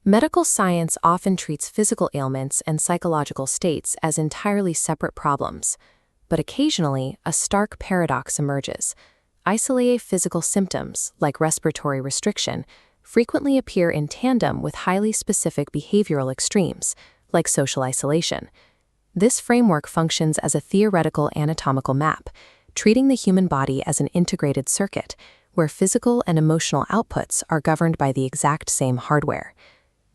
Medical science often treats physical ailments and psychological states as entirely separate problems, but occasionally a stark paradox emerges. Isolated physical symptoms, like respiratory restriction, frequently appear in tandem with highly specific behavioral extremes, like social isolation. This framework functions as a theoretical anatomical map, treating the human body as an integrated circuit, where physical and emotional outputs are governed by the exact same hardware.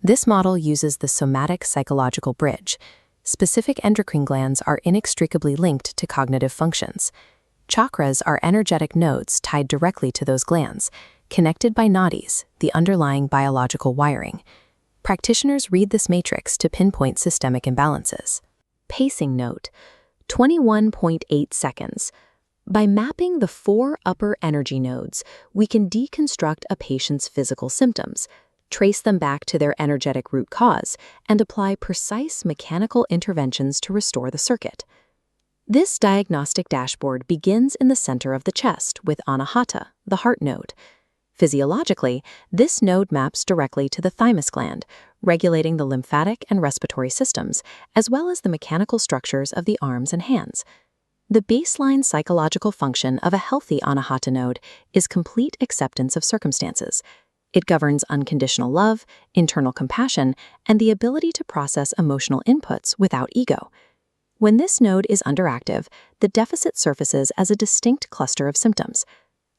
This model uses the somatic psychological bridge. Specific endocrine glands are inextricably linked to cognitive functions. Chakras are energetic nodes tied directly to those glands, connected by nadis, the underlying biological wiring. Practitioners read this matrix to pinpoint systemic imbalances. Pacing note, 21.8 seconds. By mapping the 4 upper energy nodes, we can deconstruct a patient's physical symptoms, trace them back to their energetic root cause, and apply precise mechanical interventions to restore the circuit. This diagnostic dashboard begins in the center of the chest with Anahata, the heart node. Physiologically, this node maps directly to the thymus gland, regulating the lymphatic and respiratory systems, as well as the mechanical structures of the arms and hands. The baseline psychological function of a healthy Anahata node is complete acceptance of circumstances. It governs unconditional love, internal compassion, and the ability to process emotional inputs without ego. When this node is underactive, the deficit surfaces as a distinct cluster of symptoms.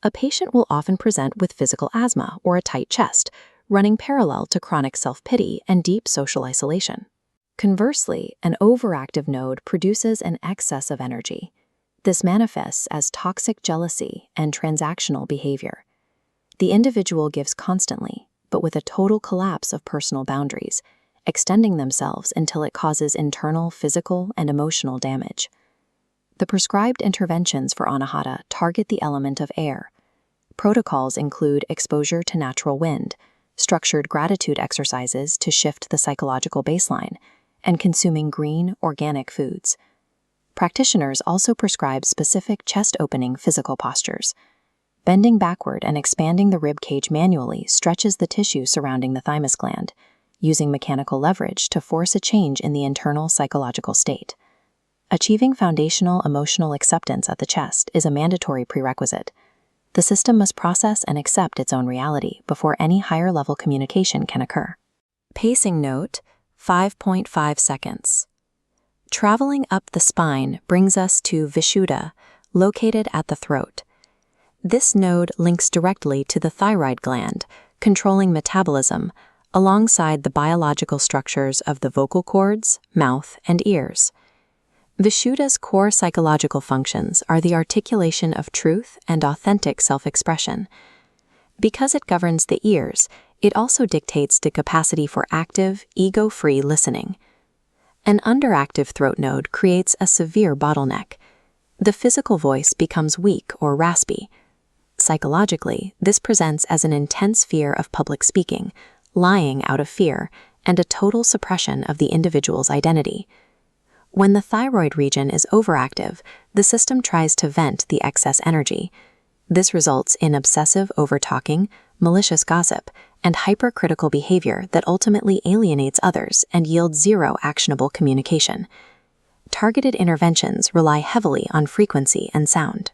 A patient will often present with physical asthma or a tight chest, running parallel to chronic self-pity and deep social isolation. Conversely, an overactive node produces an excess of energy. This manifests as toxic jealousy and transactional behavior. The individual gives constantly, but with a total collapse of personal boundaries, extending themselves until it causes internal physical and emotional damage. The prescribed interventions for Anahata target the element of air. Protocols include exposure to natural wind, structured gratitude exercises to shift the psychological baseline, and consuming green, organic foods. Practitioners also prescribe specific chest-opening physical postures. Bending backward and expanding the rib cage manually stretches the tissue surrounding the thymus gland, using mechanical leverage to force a change in the internal psychological state. Achieving foundational emotional acceptance at the chest is a mandatory prerequisite. The system must process and accept its own reality before any higher-level communication can occur. Pacing note, 5.5 seconds. Traveling up the spine brings us to Vishuda, located at the throat. This node links directly to the thyroid gland, controlling metabolism, alongside the biological structures of the vocal cords, mouth, and ears. Vishuda's core psychological functions are the articulation of truth and authentic self-expression. Because it governs the ears, it also dictates the capacity for active, ego-free listening. An underactive throat node creates a severe bottleneck. The physical voice becomes weak or raspy. Psychologically, this presents as an intense fear of public speaking, lying out of fear, and a total suppression of the individual's identity. When the thyroid region is overactive, the system tries to vent the excess energy. This results in obsessive overtalking, malicious gossip, and hypercritical behavior that ultimately alienates others and yields zero actionable communication. Targeted interventions rely heavily on frequency and sound.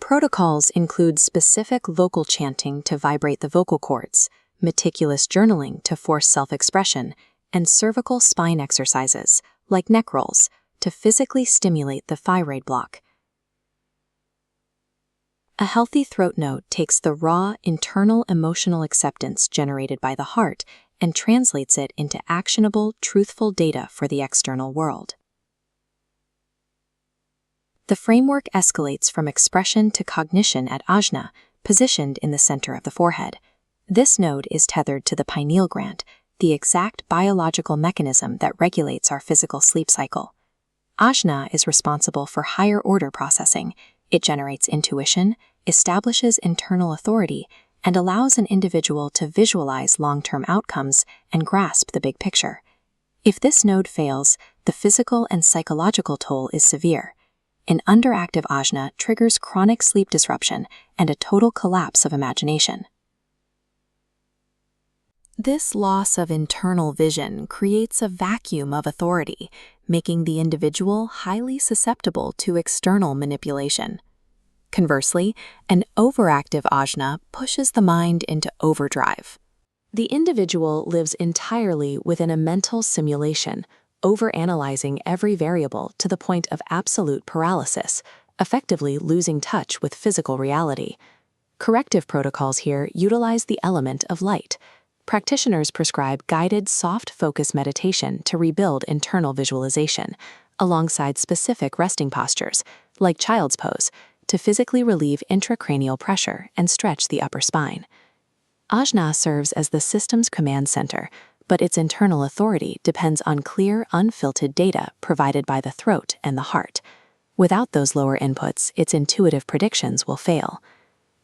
Protocols include specific vocal chanting to vibrate the vocal cords, meticulous journaling to force self-expression, and cervical spine exercises, like neck rolls, to physically stimulate the thyroid block. A healthy throat node takes the raw, internal emotional acceptance generated by the heart and translates it into actionable, truthful data for the external world. The framework escalates from expression to cognition at Azna, positioned in the center of the forehead. This node is tethered to the pineal gland, the exact biological mechanism that regulates our physical sleep cycle. Azna is responsible for higher-order processing. It generates intuition, establishes internal authority, and allows an individual to visualize long-term outcomes and grasp the big picture. If this node fails, the physical and psychological toll is severe. An underactive ajna triggers chronic sleep disruption and a total collapse of imagination. This loss of internal vision creates a vacuum of authority, making the individual highly susceptible to external manipulation. Conversely, an overactive ajna pushes the mind into overdrive. The individual lives entirely within a mental simulation, overanalyzing every variable to the point of absolute paralysis, effectively losing touch with physical reality. Corrective protocols here utilize the element of light. Practitioners prescribe guided soft focus meditation to rebuild internal visualization, alongside specific resting postures, like child's pose, to physically relieve intracranial pressure and stretch the upper spine. Ajna serves as the system's command center, but its internal authority depends on clear, unfiltered data provided by the throat and the heart. Without those lower inputs, its intuitive predictions will fail.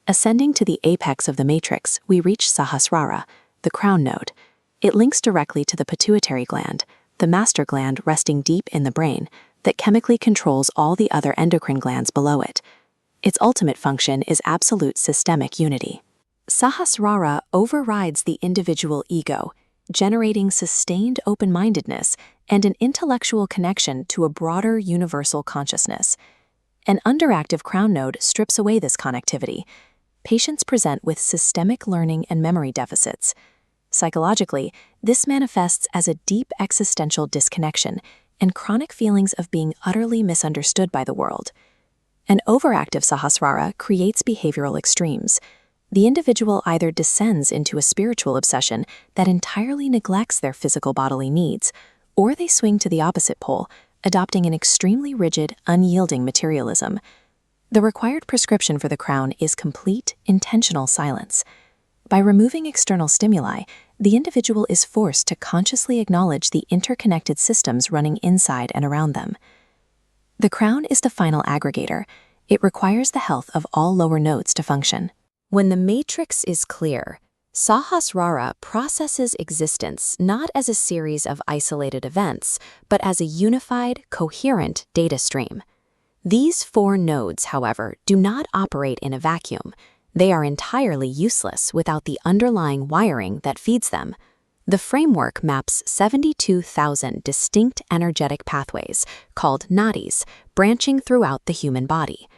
Ascending to the apex of the matrix, we reach Sahasara, the crown node. It links directly to the pituitary gland, the master gland resting deep in the brain, that chemically controls all the other endocrine glands below it. Its ultimate function is absolute systemic unity. Sahasrara overrides the individual ego, generating sustained open-mindedness and an intellectual connection to a broader universal consciousness. An underactive crown node strips away this connectivity. Patients present with systemic learning and memory deficits. Psychologically, this manifests as a deep existential disconnection and chronic feelings of being utterly misunderstood by the world. An overactive Sahasrara creates behavioral extremes. The individual either descends into a spiritual obsession that entirely neglects their physical bodily needs, or they swing to the opposite pole, adopting an extremely rigid, unyielding materialism. The required prescription for the crown is complete, intentional silence. By removing external stimuli, the individual is forced to consciously acknowledge the interconnected systems running inside and around them. The crown is the final aggregator. It requires the health of all lower nodes to function. When the matrix is clear, Sahasrara processes existence not as a series of isolated events, but as a unified, coherent data stream. These 4 nodes, however, do not operate in a vacuum. They are entirely useless without the underlying wiring that feeds them. The framework maps 72,000 distinct energetic pathways, called nadis, branching throughout the human body.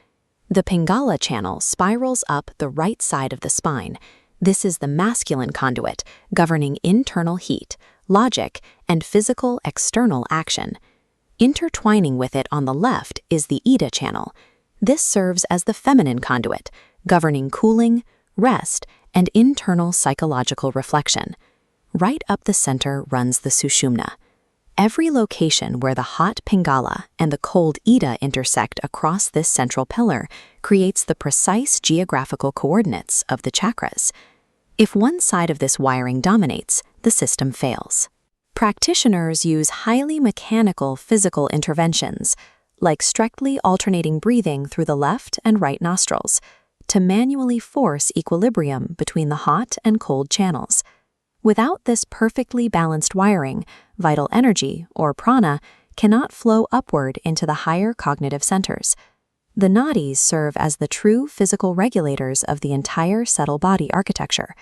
The Pingala channel spirals up the right side of the spine. This is the masculine conduit, governing internal heat, logic, and physical external action. Intertwining with it on the left is the Ida channel. This serves as the feminine conduit, governing cooling, rest, and internal psychological reflection. Right up the center runs the Sushumna. Every location where the hot Pingala and the cold Ida intersect across this central pillar creates the precise geographical coordinates of the chakras. If one side of this wiring dominates, the system fails. Practitioners use highly mechanical physical interventions, like strictly alternating breathing through the left and right nostrils, to manually force equilibrium between the hot and cold channels. Without this perfectly balanced wiring, vital energy, or prana, cannot flow upward into the higher cognitive centers. The nadis serve as the true physical regulators of the entire subtle body architecture.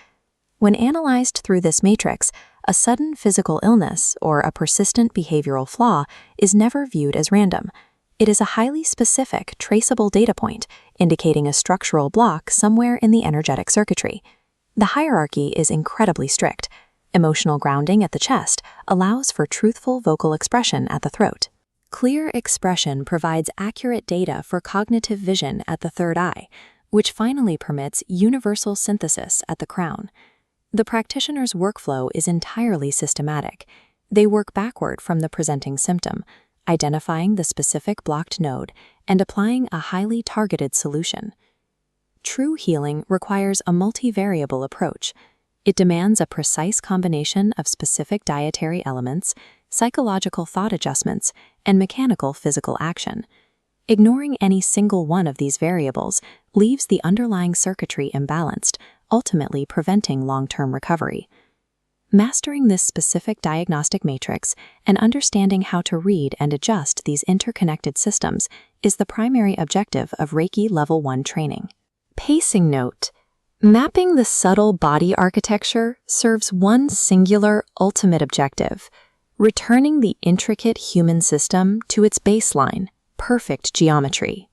When analyzed through this matrix, a sudden physical illness or a persistent behavioral flaw is never viewed as random. It is a highly specific, traceable data point, indicating a structural block somewhere in the energetic circuitry. The hierarchy is incredibly strict. Emotional grounding at the chest allows for truthful vocal expression at the throat. Clear expression provides accurate data for cognitive vision at the third eye, which finally permits universal synthesis at the crown. The practitioner's workflow is entirely systematic. They work backward from the presenting symptom, identifying the specific blocked node and applying a highly targeted solution. True healing requires a multivariable approach. It demands a precise combination of specific dietary elements, psychological thought adjustments, and mechanical physical action. Ignoring any single one of these variables leaves the underlying circuitry imbalanced, ultimately preventing long-term recovery. Mastering this specific diagnostic matrix and understanding how to read and adjust these interconnected systems is the primary objective of Reiki Level 1 training. Pacing note: Mapping the subtle body architecture serves one singular ultimate objective: returning the intricate human system to its baseline, perfect geometry.